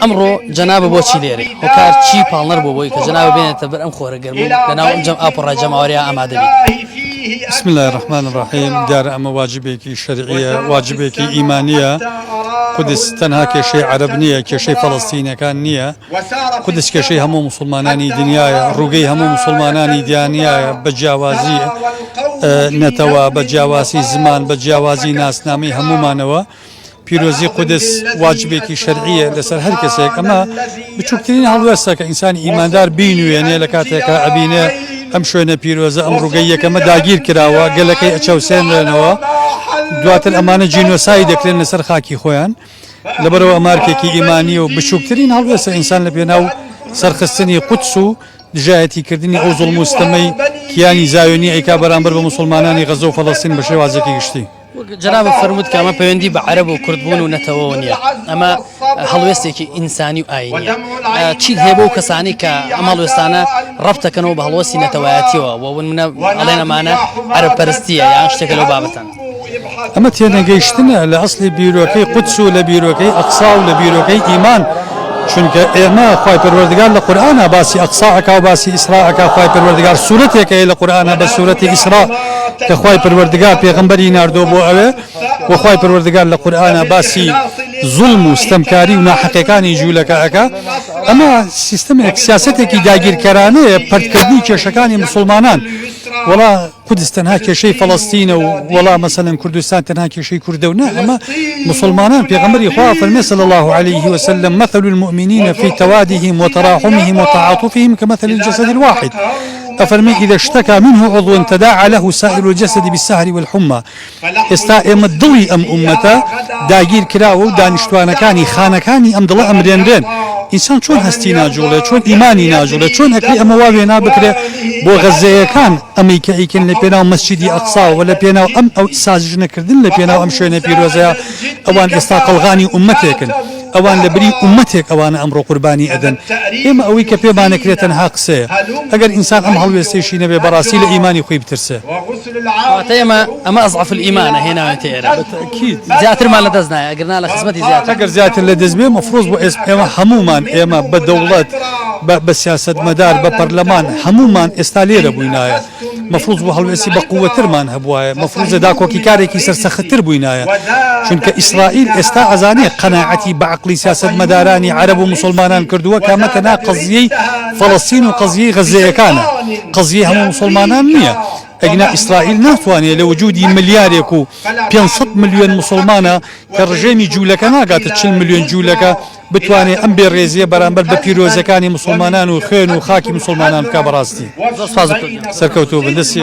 أمره جناب بوشي ليري وكار شي بالنر بوي كجناب بين تبر أم خورة قرمو لنا أم جمع أبرة جماعة أم عدبي. بسم الله الرحمن الرحيم. دار أما واجبك شرعية واجبك إيمانية. قدس تنها كشيء عربنية كشيء فلسطيني كان نية. قدس كشيء همو مسلماناني دنيايا رقي همو مسلماناني ديانيايا بجوازي نتوا بجوازي زمان بجوازي ناس نامي همو مانوا. پیروزی قدس واجبێکی شرعیە لەسەر هەر کەسێک ئەمە بچووکترین هەڵوێستە کە ئینسانی ئیماندار بینوێنێ لە کاتێکە ئەبینێ ئەم شوێنە پیرۆزە ئەم ڕووگەی یەکەمە داگیر کراوە گەلەکەی ئەچەوسێنرێنەوە دواتر ئەمانە جینۆسای دەکرێن لەسەر خاکی خۆیان لەبەرەوە ئەمارکێکی ئیمانی و بچووکترین هەڵوێستە ئینسان لە پێناو سەرخستنی قودس و دژایەتیکردنی ئەو زوڵم و ستەمەی کیانی زایۆنی ئەیکا بەرامبەر بە مسلمانانی غەزە و فەڵەستین بە شێوازێکی گشتی. جناب فرمود كما بيندي بعرب وكردبون ونتوونيا أما هلوستي إنساني وآينيا شيء هبو كساني كأما هلوستانا ربطة كانوا بهلوستي نتواتي ومن علينا معنا عرب برستية يعني اشتكلوا بابتان أما تينا جيشتنا لأصل بيروكي قدس لبيروكي أقصى لبيروكي إيمان چونکە ئێمە خوای پەروەردگار لە قورئانە باسی ئەقساعەکە و باسی ئیسراعەکە خوای پەروەردگار سوورەتێکە لە قورئانە بە سوورەتی ئیسراء کە خوای پەروەردگار پێغەمبەری ناردۆ بۆ ئەوێ و خوای پەروەردگار لە قورئانە باسی زوڵم و ستەمکاری و ناحەقیەکانی جوولەکە ئەکا ئەمە سیستەمێک سیاسەتێکی داگیرکەرانەیە پەرتکردنی کێشەکانی مسلمانان وڵا قودس تەنها کێشەی فەڵەستینە و وڵا مەسەلەن کوردستان تەنها کێشەی کوردە و نه ئەمە مسلمانان پێغەمبەری خوا فەرمێ صلی الله عليه وسلم مثل المؤمنين في توادهم وتراحمهم وتعاطفهم كمثل الجسد الواحد أفرمي إذا اشتكى منه عضو تداعى له سائر الجسد بالسهر والحمى استائم الضوي أم أمته داگیر کراوە و دانیشتوانەکانی خانەکانی ئەم دڵە ئەمرێنرێن ئینسان چۆن هەستی ناجوڵێ چۆن ئیمانی ناجوڵێ چۆن ئەکری ئەمە وا وێنا بکرێ بۆ غەزەیەکان ئەمەی کە ئیکن لە پێناو مەسجیدی ئەقساوە لە پێناو ئەم ئەو سازژنەکردن لە پێناو ئەم شوێنە پیرۆزەیە ئەوان ئێستا قەڵغانی ئومەتێکن ئەوان لە بری ئومەتێک ئەوانە ئەمڕۆ قوربانی ئەدەن ئێمە ئەوەی کە پێمانەکرێت تەنها قسەیە ئەگەر ئینسان ئەم هەڵوێستەیەشی نەبێ بەڕاستی لە ئیمانی خۆی بترسێ ئەمە ئەضعف الإيمان هێناوێت ئێرە زیاترمان لەدەست نایە ئەگەرنا لە خزمەتی زیاتر ئەگەر زیاتر لەدەست بێ مەفروض بۆ ئێمە هەمومان ئێمە بە دەوڵەت بە سیاسەتمەدار بە پەرلەمان هەمومان ئێستا لێرە بووینایە مەفروض بۆ هەڵوێستی بە قووەترمان هەبوایە مەفروضە داکۆکی کارێکی سەرسەختتر بووینایە چونکە ئیسرائیل ئێستا ئەزانێ قەناعەتی بە عەقلی سیاسەتمەدارانی عەرەب و مسلمانان کردووە کە ئەمە تەنها قەزیەی فەڵەستین و قەزیەی غەزەیەکانە قەزیەی هەموو مسلمانان نییە ئەگنا ئیسرائیل ناتوانێت لە وجودی ملیارێک و 500 ملیۆن مسلمانە کە ڕژێمی جوولەکە ناگاتە 40 ملیۆن جوولەکە بتوانێت ئەم بێڕێزیە بەرامبەر بە پیرۆزەکانی مسلمانان و خوێن و خاکی مسلمانان بکا بەڕاستی سەرکەوتوو بن دەستی